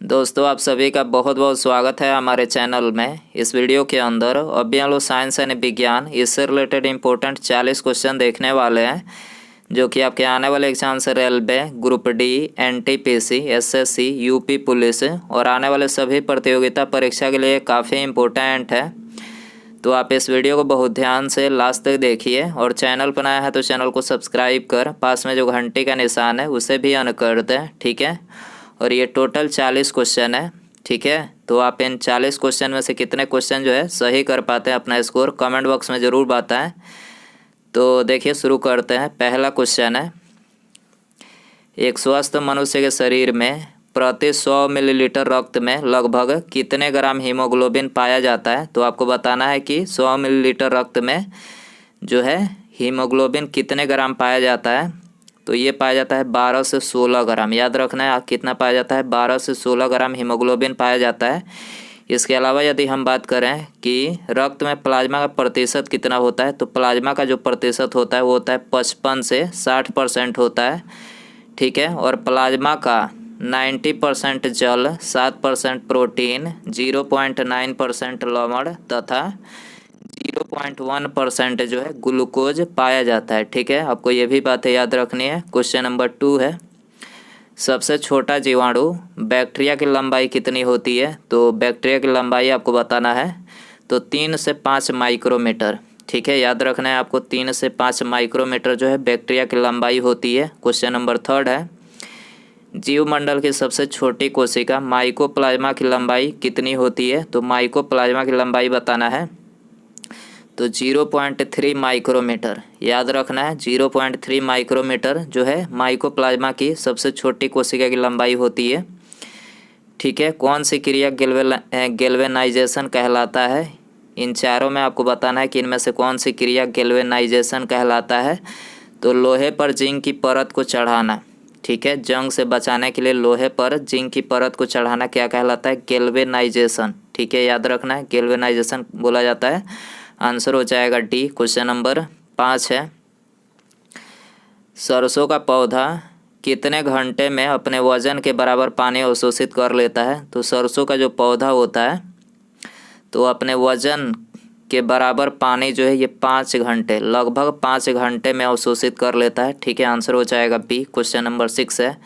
दोस्तों आप सभी का बहुत बहुत स्वागत है हमारे चैनल में। इस वीडियो के अंदर अभी हम लोग साइंस यानी विज्ञान इससे रिलेटेड इम्पोर्टेंट 40 क्वेश्चन देखने वाले हैं जो कि आपके आने वाले एग्जाम से railway, group D, NTPC, SSC, UP police और आने वाले सभी प्रतियोगिता परीक्षा के लिए काफ़ी इम्पोर्टेंट है। तो आप इस वीडियो को बहुत ध्यान से लास्ट तक देखिए और चैनल पर नया है तो चैनल को सब्सक्राइब कर पास में जो घंटी का निशान है उसे भी ऑन कर दें, ठीक है। और ये टोटल 40 क्वेश्चन है, ठीक है। तो आप इन 40 क्वेश्चन में से कितने क्वेश्चन जो है सही कर पाते हैं अपना स्कोर कमेंट बॉक्स में ज़रूर बताएं। तो देखिए शुरू करते हैं। पहला क्वेश्चन है, एक स्वस्थ मनुष्य के शरीर में प्रति 100 मिलीलीटर रक्त में लगभग कितने ग्राम हीमोग्लोबिन पाया जाता है। तो आपको बताना है कि 100 मिलीलीटर रक्त में जो है हीमोग्लोबिन कितने ग्राम पाया जाता है। तो ये पाया जाता है 12 से 16 ग्राम। याद रखना है कितना पाया जाता है, 12 से 16 ग्राम हीमोग्लोबिन पाया जाता है। इसके अलावा यदि हम बात करें कि रक्त में प्लाज्मा का प्रतिशत कितना होता है, तो प्लाज्मा का जो प्रतिशत होता है वो होता है 55 से 60% होता है, ठीक है। और प्लाज्मा का 90% जल, 7% प्रोटीन, 0.9% लवण तथा 0.1% जो है ग्लूकोज पाया जाता है, ठीक है। आपको ये भी बातें याद रखनी है। क्वेश्चन नंबर 2 है, सबसे छोटा जीवाणु बैक्टीरिया की लंबाई कितनी होती है। तो बैक्टीरिया की लंबाई आपको बताना है तो 3 से 5 माइक्रोमीटर, ठीक है। याद रखना है आपको 3 से 5 माइक्रोमीटर जो है बैक्टीरिया की लंबाई होती है। क्वेश्चन नंबर 3 है, जीवमंडल की सबसे छोटी कोशिका माइकोप्लाज्मा की लंबाई कितनी होती है। तो माइकोप्लाज्मा की लंबाई बताना है तो 0.3 माइक्रोमीटर। याद रखना है 0.3 माइक्रोमीटर जो है माइकोप्लाज्मा की सबसे छोटी कोशिका की लंबाई होती है, ठीक है। कौन सी क्रिया गैल्वेनाइजेशन कहलाता है। इन चारों में आपको बताना है कि इनमें से कौन सी क्रिया गैल्वेनाइजेशन कहलाता है। तो लोहे पर जिंक की परत को चढ़ाना, ठीक है। जंग से बचाने के लिए लोहे पर जिंक की परत को चढ़ाना क्या कहलाता है, गैल्वेनाइजेशन, ठीक है। याद रखना है गैल्वेनाइजेशन बोला जाता है। आंसर हो जाएगा डी। क्वेश्चन नंबर 5 है, सरसों का पौधा कितने घंटे में अपने वजन के बराबर पानी अवशोषित कर लेता है। तो सरसों का जो पौधा होता है तो अपने वजन के बराबर पानी जो है ये 5 घंटे, लगभग 5 घंटे में अवशोषित कर लेता है, ठीक है। आंसर हो जाएगा बी। क्वेश्चन नंबर 6 है,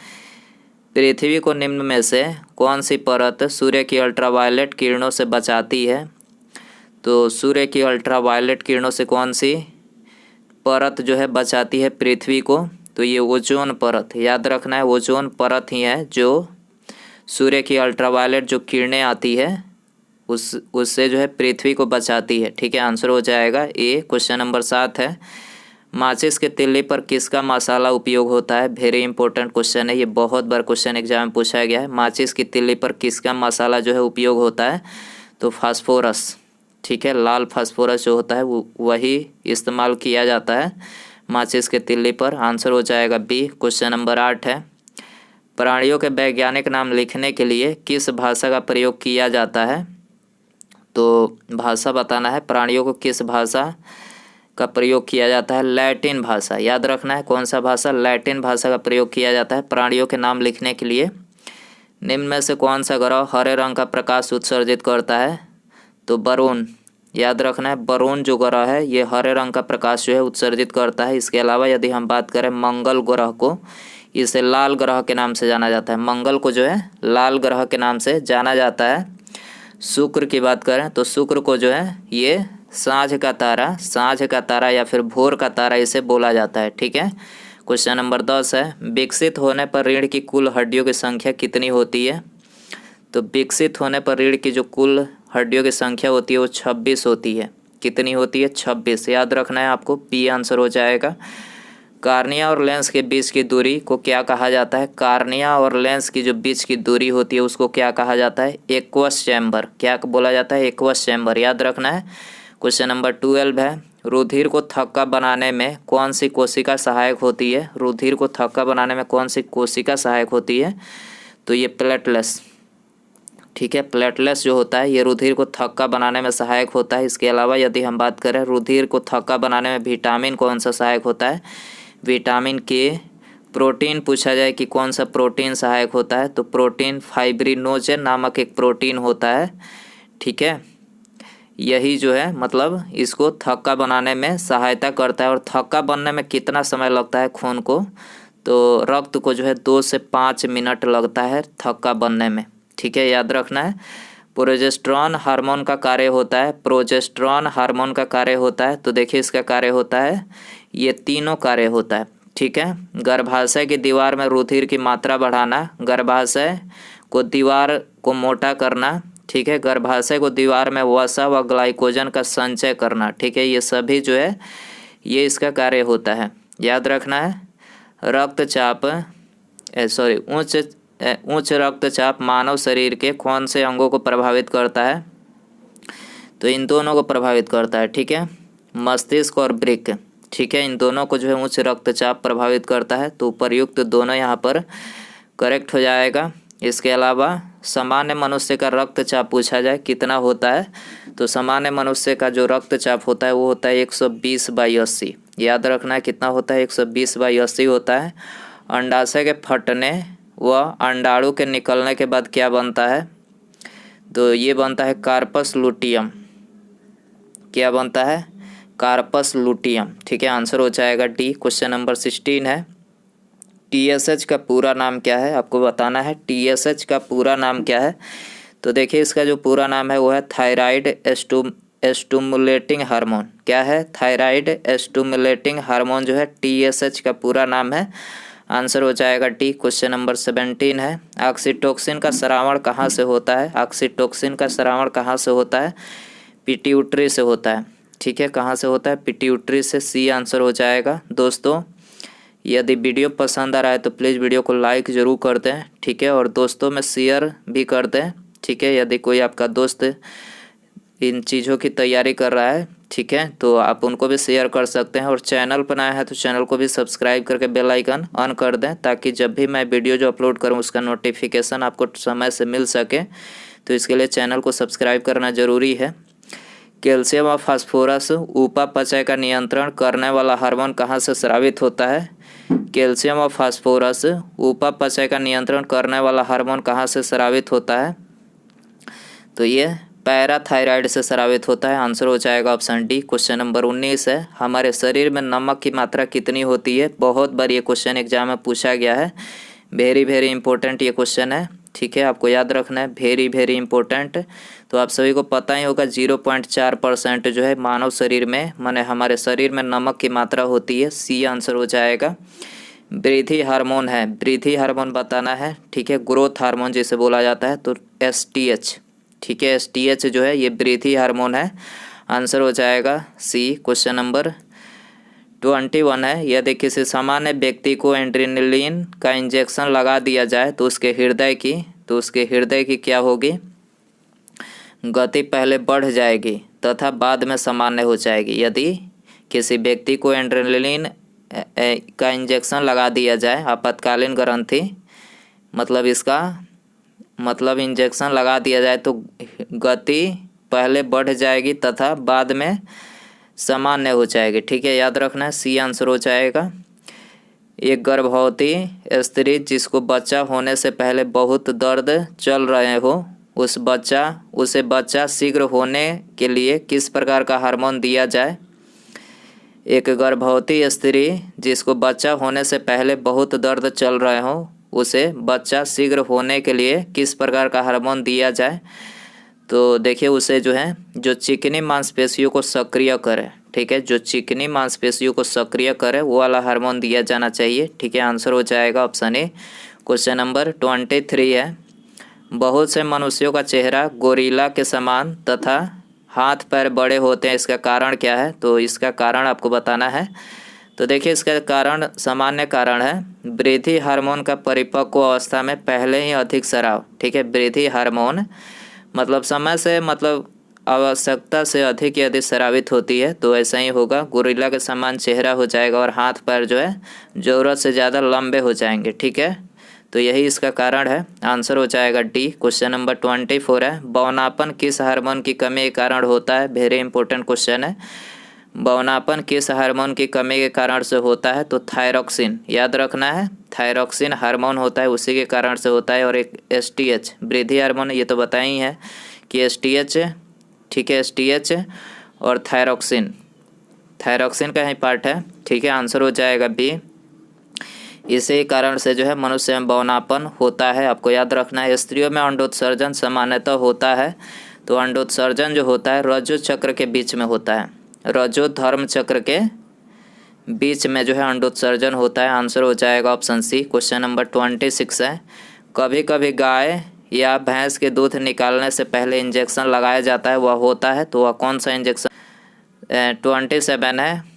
पृथ्वी को निम्न में से कौन सी परत सूर्य की अल्ट्रावायलेट किरणों से बचाती है। तो सूर्य की अल्ट्रावायलेट किरणों से कौन सी परत जो है बचाती है पृथ्वी को। तो ये ओजोन परत, याद रखना है ओजोन परत ही है जो सूर्य की अल्ट्रावायलेट जो किरणें आती है उससे जो है पृथ्वी को बचाती है, ठीक है। आंसर हो जाएगा ए। क्वेश्चन नंबर 7 है, माचिस के तिल्ली पर किसका मसाला उपयोग होता है। वेरी इंपॉर्टेंट क्वेश्चन है ये, बहुत बार क्वेश्चन एग्जाम में पूछा गया है। माचिस की तिल्ली पर किसका मसाला जो है उपयोग होता है। तो फास्फोरस, ठीक है। लाल फास्फोरस जो होता है वो वही इस्तेमाल किया जाता है माचिस के तिल्ली पर। आंसर हो जाएगा बी। क्वेश्चन नंबर 8 है, प्राणियों के वैज्ञानिक नाम लिखने के लिए किस भाषा का प्रयोग किया जाता है। तो भाषा बताना है प्राणियों को किस भाषा का प्रयोग किया जाता है, लैटिन भाषा। याद रखना है कौन सा भाषा, लैटिन भाषा का प्रयोग किया जाता है प्राणियों के नाम लिखने के लिए। निम्न में से कौन सा ग्रह हरे रंग का प्रकाश उत्सर्जित करता है। तो बरून, याद रखना है बरून जो ग्रह है ये हरे रंग का प्रकाश जो है उत्सर्जित करता है। इसके अलावा यदि हम बात करें मंगल ग्रह को, इसे लाल ग्रह के नाम से जाना जाता है। मंगल को जो है लाल ग्रह के नाम से जाना जाता है। शुक्र की बात करें तो शुक्र को जो है ये सांझ का तारा या फिर भोर का तारा इसे बोला जाता है, ठीक है। क्वेश्चन नंबर 10 है, विकसित होने पर रीढ़ की कुल हड्डियों की संख्या कितनी होती है। तो विकसित होने पर रीढ़ की जो कुल हड्डियों की संख्या होती है वो 26 होती है। कितनी होती है, 26। याद रखना है आपको, पी आंसर हो जाएगा। कार्निया और लेंस के बीच की दूरी को क्या कहा जाता है। कार्निया और लेंस की जो बीच की दूरी होती है उसको क्या कहा जाता है, एक्वस चैम्बर। क्या बोला जाता है, एक्वस चैम्बर। याद रखना है। क्वेश्चन नंबर 12 है, रुधिर को थक्का बनाने में कौन सी कोशिका सहायक होती है। रुधिर को थक्का बनाने में कौन सी कोशिका सहायक होती है। तो ये प्लेटलेट्स, ठीक है। प्लेटलेट्स जो होता है ये रुधिर को थक्का बनाने में सहायक होता है। इसके अलावा यदि हम बात करें रुधिर को थक्का बनाने में विटामिन कौन सा सहायक होता है, विटामिन के प्रोटीन पूछा जाए कि कौन सा प्रोटीन सहायक होता है, तो प्रोटीन फाइब्रिनोजेन नामक एक प्रोटीन होता है, ठीक है। यही जो है मतलब इसको थक्का बनाने में सहायता करता है। और थक्का बनने में कितना समय लगता है खून को, तो रक्त को जो है 2 से 5 मिनट लगता है थक्का बनने में, ठीक है, याद रखना है। प्रोजेस्टेरॉन हार्मोन का कार्य होता है, प्रोजेस्टेरॉन हार्मोन का कार्य होता है, तो देखिए इसका कार्य होता है, ये तीनों कार्य होता है, ठीक है। गर्भाशय की दीवार में रुधिर की मात्रा बढ़ाना, गर्भाशय को दीवार को मोटा करना, ठीक है, गर्भाशय को दीवार में वसा व ग्लाइकोजन का संचय करना, ठीक है, ये सभी जो है ये इसका कार्य होता है, याद रखना है। रक्तचाप उच्च रक्तचाप मानव शरीर के कौन से अंगों को प्रभावित करता है, तो इन दोनों को प्रभावित करता है, ठीक है, मस्तिष्क और वृक्क, ठीक है, इन दोनों को जो है उच्च रक्तचाप प्रभावित करता है, तो उपर्युक्त दोनों यहाँ पर करेक्ट हो जाएगा। इसके अलावा सामान्य मनुष्य का रक्तचाप पूछा जाए कितना होता है, तो सामान्य मनुष्य का जो रक्तचाप होता है वो होता है 120/80, याद रखना है कितना होता है, 120/80 होता है। अंडाशय के फटने व अंडाणु के निकलने के बाद क्या बनता है, तो ये बनता है कार्पस लुटियम, क्या बनता है, कार्पस लुटियम, ठीक है, आंसर हो जाएगा डी। क्वेश्चन नंबर 16 है, TSH का पूरा नाम क्या है, आपको बताना है TSH का पूरा नाम क्या है। तो देखिए इसका जो पूरा नाम है वो है थायराइड स्टिमुलेटिंग हार्मोन, क्या है, थायराइड स्टिमुलेटिंग हार्मोन जो है TSH का पूरा नाम है, आंसर हो जाएगा डी। क्वेश्चन नंबर 17 है, ऑक्सीटोसिन का स्रावण कहाँ से होता है, ऑक्सीटोसिन का स्रावण कहाँ से होता है, पिट्यूटरी से होता है, ठीक है, कहाँ से होता है, पिट्यूटरी से, सी आंसर हो जाएगा। दोस्तों यदि वीडियो पसंद आ रहा है तो प्लीज़ वीडियो को लाइक ज़रूर कर दें, ठीक है, और दोस्तों में शेयर भी कर दें, ठीक है, यदि कोई आपका दोस्त इन चीज़ों की तैयारी कर रहा है, ठीक है, तो आप उनको भी शेयर कर सकते हैं। और चैनल पर नया है तो चैनल को भी सब्सक्राइब करके बेल आइकन ऑन कर दें, ताकि जब भी मैं वीडियो जो अपलोड करूं उसका नोटिफिकेशन आपको समय से मिल सके, तो इसके लिए चैनल को सब्सक्राइब करना ज़रूरी है। कैल्शियम और फास्फोरस उपापचय का नियंत्रण करने वाला हार्मोन कहाँ से स्रावित होता है, कैल्शियम और फास्फोरस उपापचय का नियंत्रण करने वाला हार्मोन कहाँ से स्रावित होता है, तो ये पैराथायराइड से स्रावित होता है, आंसर हो जाएगा ऑप्शन डी। क्वेश्चन नंबर 19 है, हमारे शरीर में नमक की मात्रा कितनी होती है, बहुत बार ये क्वेश्चन एग्जाम में पूछा गया है, वेरी इंपॉर्टेंट ये क्वेश्चन है, ठीक है, आपको याद रखना है, वेरी इंपॉर्टेंट। तो आप सभी को पता ही होगा 0.4% जो है मानव शरीर में, माने हमारे शरीर में नमक की मात्रा होती है, सी आंसर हो जाएगा। वृद्धि हार्मोन है, वृद्धि हार्मोन बताना है, ठीक है, ग्रोथ हार्मोन जिसे बोला जाता है, तो STH, ठीक है, STH जो है ये वृद्धि हार्मोन है, आंसर हो जाएगा सी। क्वेश्चन नंबर 21 है, यदि किसी सामान्य व्यक्ति को एड्रेनलिन का इंजेक्शन लगा दिया जाए तो उसके हृदय की क्या होगी, गति पहले बढ़ जाएगी तथा बाद में सामान्य हो जाएगी। यदि किसी व्यक्ति को एड्रेनलिन का इंजेक्शन लगा दिया जाए, आपातकालीन ग्रंथि मतलब इसका मतलब इंजेक्शन लगा दिया जाए, तो गति पहले बढ़ जाएगी तथा बाद में सामान्य हो जाएगी, ठीक है, याद रखना है, सी आंसर हो जाएगा। एक गर्भवती स्त्री जिसको बच्चा होने से पहले बहुत दर्द चल रहे हो, उसे बच्चा शीघ्र होने के लिए किस प्रकार का हार्मोन दिया जाए। एक गर्भवती स्त्री जिसको बच्चा होने से पहले बहुत दर्द चल रहे हो, उसे बच्चा शीघ्र होने के लिए किस प्रकार का हार्मोन दिया जाए, तो देखिए उसे जो है जो चिकनी मांसपेशियों को सक्रिय करे, ठीक है, जो चिकनी मांसपेशियों को सक्रिय करे वो वाला हार्मोन दिया जाना चाहिए, ठीक है, आंसर हो जाएगा ऑप्शन ए। क्वेश्चन नंबर 23 है, बहुत से मनुष्यों का चेहरा गोरिल्ला के समान तथा हाथ पैर बड़े होते हैं, इसका कारण क्या है, तो इसका कारण आपको बताना है। तो देखिए इसका कारण सामान्य कारण है, वृद्धि हार्मोन का परिपक्व अवस्था में पहले ही अधिक स्राव, ठीक है, वृद्धि हार्मोन मतलब समय से मतलब आवश्यकता से अधिक यदि स्रावित होती है तो ऐसा ही होगा, गोरिल्ला के समान चेहरा हो जाएगा और हाथ पैर जो है ज़रूरत से ज़्यादा लंबे हो जाएंगे, ठीक है, तो यही इसका कारण है, आंसर हो जाएगा डी। क्वेश्चन नंबर 24 है, बौनापन किस हार्मोन की कमी के कारण होता है, वेरी इंपॉर्टेंट क्वेश्चन है। बौनापन किस हार्मोन की कमी के कारण से होता है? तो थायरॉक्सिन, याद रखना है, थायरॉक्सिन हार्मोन होता है, उसी के कारण से होता है। और एक एसटीएच वृद्धि हार्मोन, ये तो बताया ही है कि एसटीएच, ठीक है, एसटीएच और थायरॉक्सिन, थायरॉक्सिन का ही पार्ट है, ठीक है। आंसर हो जाएगा बी। इसी कारण से जो है मनुष्य में बौनापन होता है, आपको याद रखना है। स्त्रियों में अंडोत्सर्जन सामान्यतः होता है, तो अंडोत्सर्जन जो होता है रजो चक्र के बीच में होता है, रजो धर्म चक्र के बीच में जो है अंडोत्सर्जन होता है। आंसर हो जाएगा ऑप्शन सी। क्वेश्चन नंबर 26 है, कभी कभी गाय या भैंस के दूध निकालने से पहले इंजेक्शन लगाया जाता है, वह होता है, तो वह कौन सा इंजेक्शन? 27 है,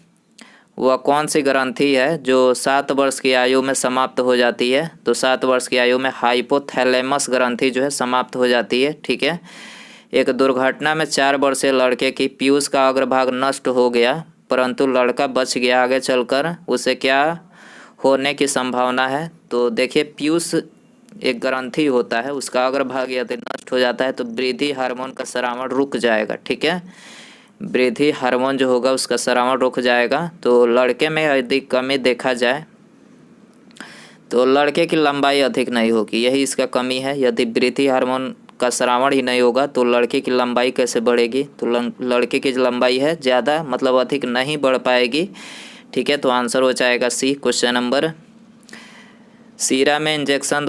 वह कौन सी ग्रंथि है जो 7 वर्ष की आयु में समाप्त हो जाती है? तो 7 वर्ष की आयु में हाइपोथैलेमस ग्रंथि जो है समाप्त हो जाती है, ठीक है। एक दुर्घटना में 4 वर्षीय लड़के की पीयूष का अग्रभाग नष्ट हो गया, परंतु लड़का बच गया, आगे चलकर उसे क्या होने की संभावना है? तो देखिए, पीयूष एक ग्रंथि होता है, उसका अग्रभाग यदि नष्ट हो जाता है तो वृद्धि हार्मोन का स्रावन रुक जाएगा, ठीक है। वृद्धि हार्मोन जो होगा उसका स्रावन रुक जाएगा। तो लड़के में यदि कमी देखा जाए तो लड़के की लंबाई अधिक नहीं होगी, यही इसका कमी है। यदि वृद्धि हार्मोन का स्रावन ही नहीं होगा तो लड़के की लंबाई कैसे बढ़ेगी? तो लड़के की जो लंबाई है ज़्यादा मतलब अधिक नहीं बढ़ पाएगी, ठीक है। तो आंसर हो जाएगा सी। क्वेश्चन नंबर, सीरा में इंजेक्शन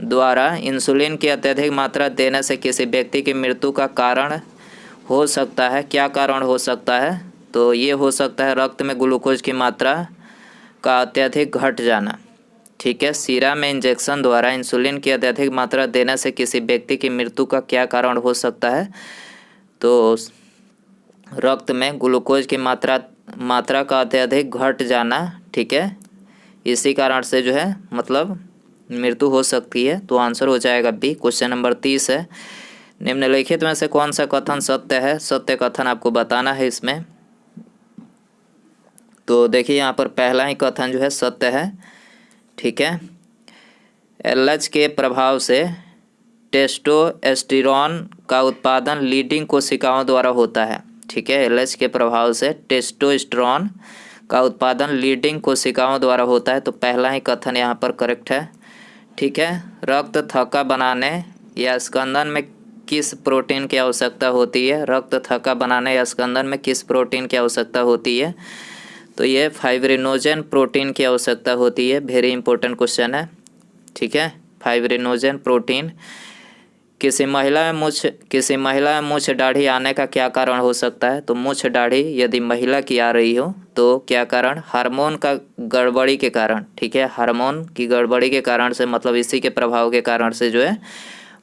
द्वारा इंसुलिन की अत्यधिक मात्रा देने से किसी व्यक्ति की मृत्यु का कारण हो सकता है, क्या कारण हो सकता है? तो ये हो सकता है रक्त में ग्लूकोज की मात्रा का अत्यधिक घट जाना, ठीक है। सीरा में इंजेक्शन द्वारा इंसुलिन की अत्यधिक मात्रा देने से किसी व्यक्ति की मृत्यु का क्या कारण हो सकता है? तो रक्त में ग्लूकोज की मात्रा का अत्यधिक घट जाना, ठीक है, इसी कारण से जो है मतलब मृत्यु हो सकती है। तो आंसर हो जाएगा बी। क्वेश्चन नंबर 30 है, निम्नलिखित में से कौन सा कथन सत्य है? सत्य कथन आपको बताना है इसमें। तो देखिए यहाँ पर पहला ही कथन जो है सत्य है, ठीक है। एलएच के प्रभाव से टेस्टोस्टेरोन का उत्पादन लीडिंग कोशिकाओं द्वारा होता है, ठीक है। एलएच के प्रभाव से टेस्टोस्टेरोन का उत्पादन लीडिंग कोशिकाओं द्वारा होता है, तो पहला ही कथन यहाँ पर करेक्ट है, ठीक है। रक्त थक्का बनाने या स्कंदन में किस प्रोटीन की आवश्यकता होती है? रक्त थक्का बनाने या स्कंदन में किस प्रोटीन की आवश्यकता होती है? तो ये फाइब्रिनोजन प्रोटीन की आवश्यकता होती है। वेरी इंपॉर्टेंट क्वेश्चन है, ठीक है। Fibrinogen protein. किसी महिला में मूछ दाढ़ी आने का क्या कारण हो सकता है? तो मूछ दाढ़ी यदि महिला की आ रही हो तो क्या कारण? हार्मोन का गड़बड़ी के कारण, ठीक है। हार्मोन की गड़बड़ी के कारण से मतलब इसी के प्रभाव के कारण से जो है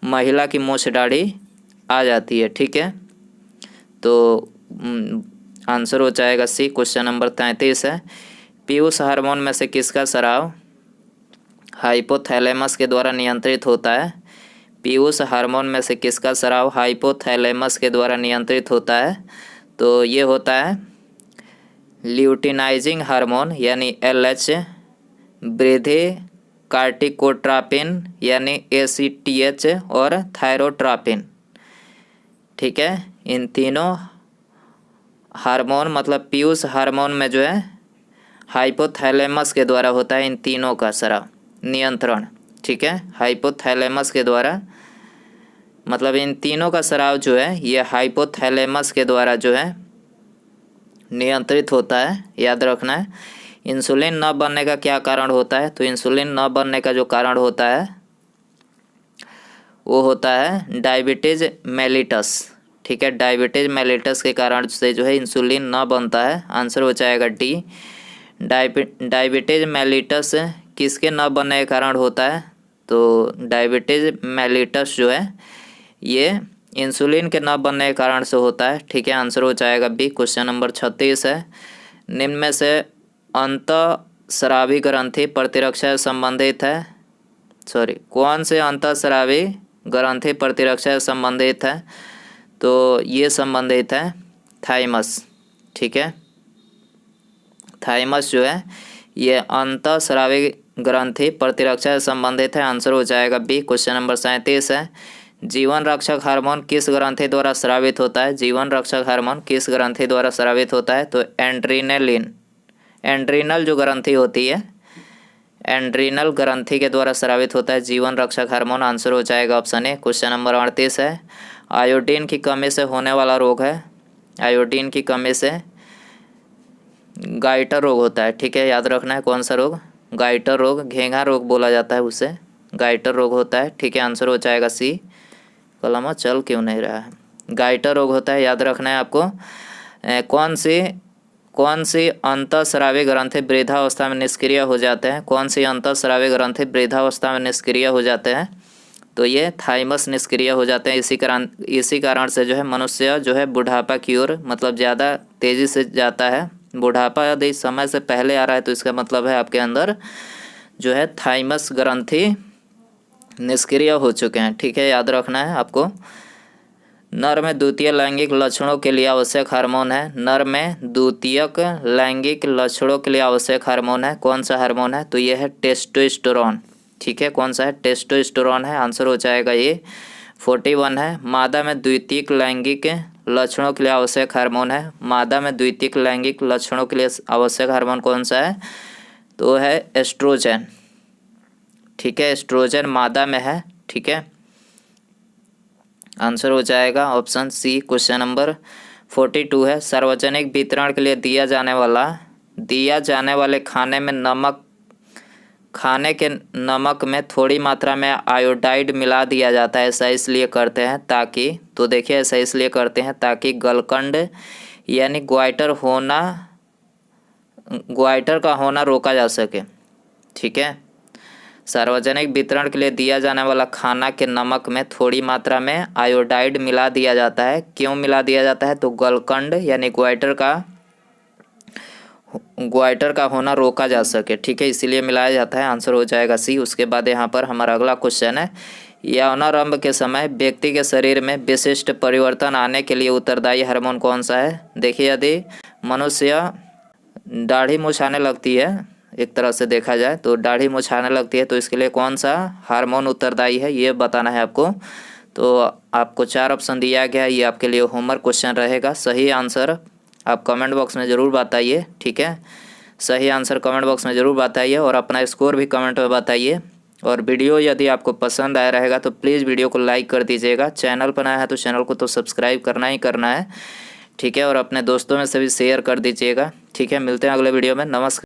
महिला की मूछ दाढ़ी आ जाती है, ठीक है। तो आंसर हो जाएगा सी। क्वेश्चन नंबर 33 है, पीयूष हार्मोन में से किसका स्राव हाइपोथैलेमस के द्वारा नियंत्रित होता है? पीयूष हार्मोन में से किसका स्राव हाइपोथैलेमस के द्वारा नियंत्रित होता है? तो ये होता है ल्यूटिनाइजिंग हार्मोन यानी एलएच, वृद्धि कार्टिकोट्रापिन यानी एसीटीएच और थायरोट्रापिन, ठीक है। इन तीनों हार्मोन मतलब पीयूष हार्मोन में जो है हाइपोथैलेमस के द्वारा होता है इन तीनों का स्राव नियंत्रण, ठीक है। हाइपोथैलेमस के द्वारा मतलब इन तीनों का स्राव जो है ये हाइपोथैलेमस के द्वारा जो है नियंत्रित होता है, याद रखना है। इंसुलिन न बनने का क्या कारण होता है? तो इंसुलिन न बनने का जो कारण होता है वो होता है डायबिटीज मेलिटस, ठीक है। डायबिटीज मेलिटस के कारण से जो है इंसुलिन न बनता है। आंसर हो जाएगा डी। डायबिटीज मेलिटस किसके न बनने के कारण होता है? तो डायबिटीज मेलिटस जो है ये इंसुलिन के न बनने के कारण से होता है, ठीक है। आंसर हो जाएगा बी। क्वेश्चन नंबर 36 है, निम्न में से अंतःस्रावी ग्रंथि प्रतिरक्षा से संबंधित है? कौन से अंतःस्रावी ग्रंथि प्रतिरक्षा से संबंधित है? तो ये संबंधित है थाइमस, ठीक है। थाइमस जो है ये अंतःस्रावी ग्रंथि प्रतिरक्षा से संबंधित है। आंसर हो जाएगा बी। क्वेश्चन नंबर 37 है, जीवन रक्षक हार्मोन किस ग्रंथि द्वारा स्रावित होता है? जीवन रक्षक हार्मोन किस ग्रंथि द्वारा स्रावित होता है? तो एड्रेनालिन, एड्रीनल जो ग्रंथि होती है, एड्रीनल ग्रंथि के द्वारा स्रावित होता है जीवन रक्षक हार्मोन। आंसर हो जाएगा ऑप्शन ए। क्वेश्चन नंबर 38 है, आयोडीन की कमी से होने वाला रोग है, आयोडीन की कमी से गाइटर रोग होता है। ठीक है, याद रखना है कौन सा रोग? गाइटर रोग, घेंघा रोग बोला जाता है उसे, गाइटर रोग होता है। ठीक है, आंसर हो जाएगा सी। कलम चल क्यों नहीं रहा है? गाइटर रोग होता है, याद रखना है आपको। कौन सी अंतःस्रावी ग्रंथि वृद्धावस्था में निष्क्रिय हो जाते हैं? कौन सी अंतःस्रावी ग्रंथि वृद्धावस्था में निष्क्रिय हो जाते हैं? तो ये थाइमस निष्क्रिय हो जाते हैं। इसी कारण से जो है मनुष्य जो है बुढ़ापा की ओर मतलब ज़्यादा तेज़ी से जाता है। बुढ़ापा यदि समय से पहले आ रहा है तो इसका मतलब है आपके अंदर जो है थाइमस ग्रंथि निष्क्रिय हो चुके हैं। ठीक है, याद रखना है आपको। नर में द्वितीय लैंगिक लक्षणों के लिए आवश्यक हार्मोन है, नर में द्वितीयक लैंगिक लक्षणों के लिए आवश्यक हार्मोन है, कौन सा हार्मोन है? तो ये है टेस्टोस्टेरोन। ठीक है, कौन सा है? टेस्टोस्टेरोन है। आंसर हो जाएगा ये 41 है। मादा में द्वितीयक लैंगिक लक्षणों के लिए आवश्यक हार्मोन है, मादा में द्वितीयक लैंगिक लक्षणों के लिए आवश्यक हार्मोन कौन सा है? तो है एस्ट्रोजन। ठीक है, एस्ट्रोजन मादा में है। ठीक है, आंसर हो जाएगा ऑप्शन सी। क्वेश्चन नंबर 42 है, सार्वजनिक वितरण के लिए दिया जाने वाले खाने के नमक में थोड़ी मात्रा में आयोडाइड मिला दिया जाता है। ऐसा इसलिए करते हैं ताकि, तो देखिए ऐसा इसलिए करते हैं ताकि गलकंड यानी ग्वाइटर का होना रोका जा सके। ठीक है, सार्वजनिक वितरण के लिए दिया जाने वाला खाना के नमक में थोड़ी मात्रा में आयोडाइड मिला दिया जाता है। क्यों मिला दिया जाता है? तो गलकंड यानी ग्वाइटर का होना रोका जा सके। ठीक है, इसीलिए मिलाया जाता है। आंसर हो जाएगा सी। उसके बाद यहाँ पर हमारा अगला क्वेश्चन है, यौनारंभ के समय व्यक्ति के शरीर में विशिष्ट परिवर्तन आने के लिए उत्तरदायी हार्मोन कौन सा है? देखिए, यदि मनुष्य दाढ़ी मुछाने लगती है, एक तरह से देखा जाए तो दाढ़ी मुछाने लगती है, तो इसके लिए कौन सा हार्मोन उत्तरदायी है ये बताना है आपको। तो आपको 4 ऑप्शन दिया गया है, ये आपके लिए होमवर्क क्वेश्चन रहेगा। सही आंसर आप कमेंट बॉक्स में ज़रूर बताइए। ठीक है, सही आंसर कमेंट बॉक्स में ज़रूर बताइए और अपना स्कोर भी कमेंट में बताइए। और वीडियो यदि आपको पसंद आया रहेगा तो प्लीज़ वीडियो को लाइक कर दीजिएगा। चैनल पर नया है तो चैनल को तो सब्सक्राइब करना ही करना है। ठीक है, और अपने दोस्तों में से भी शेयर कर दीजिएगा। ठीक है, मिलते हैं अगले वीडियो में। नमस्कार।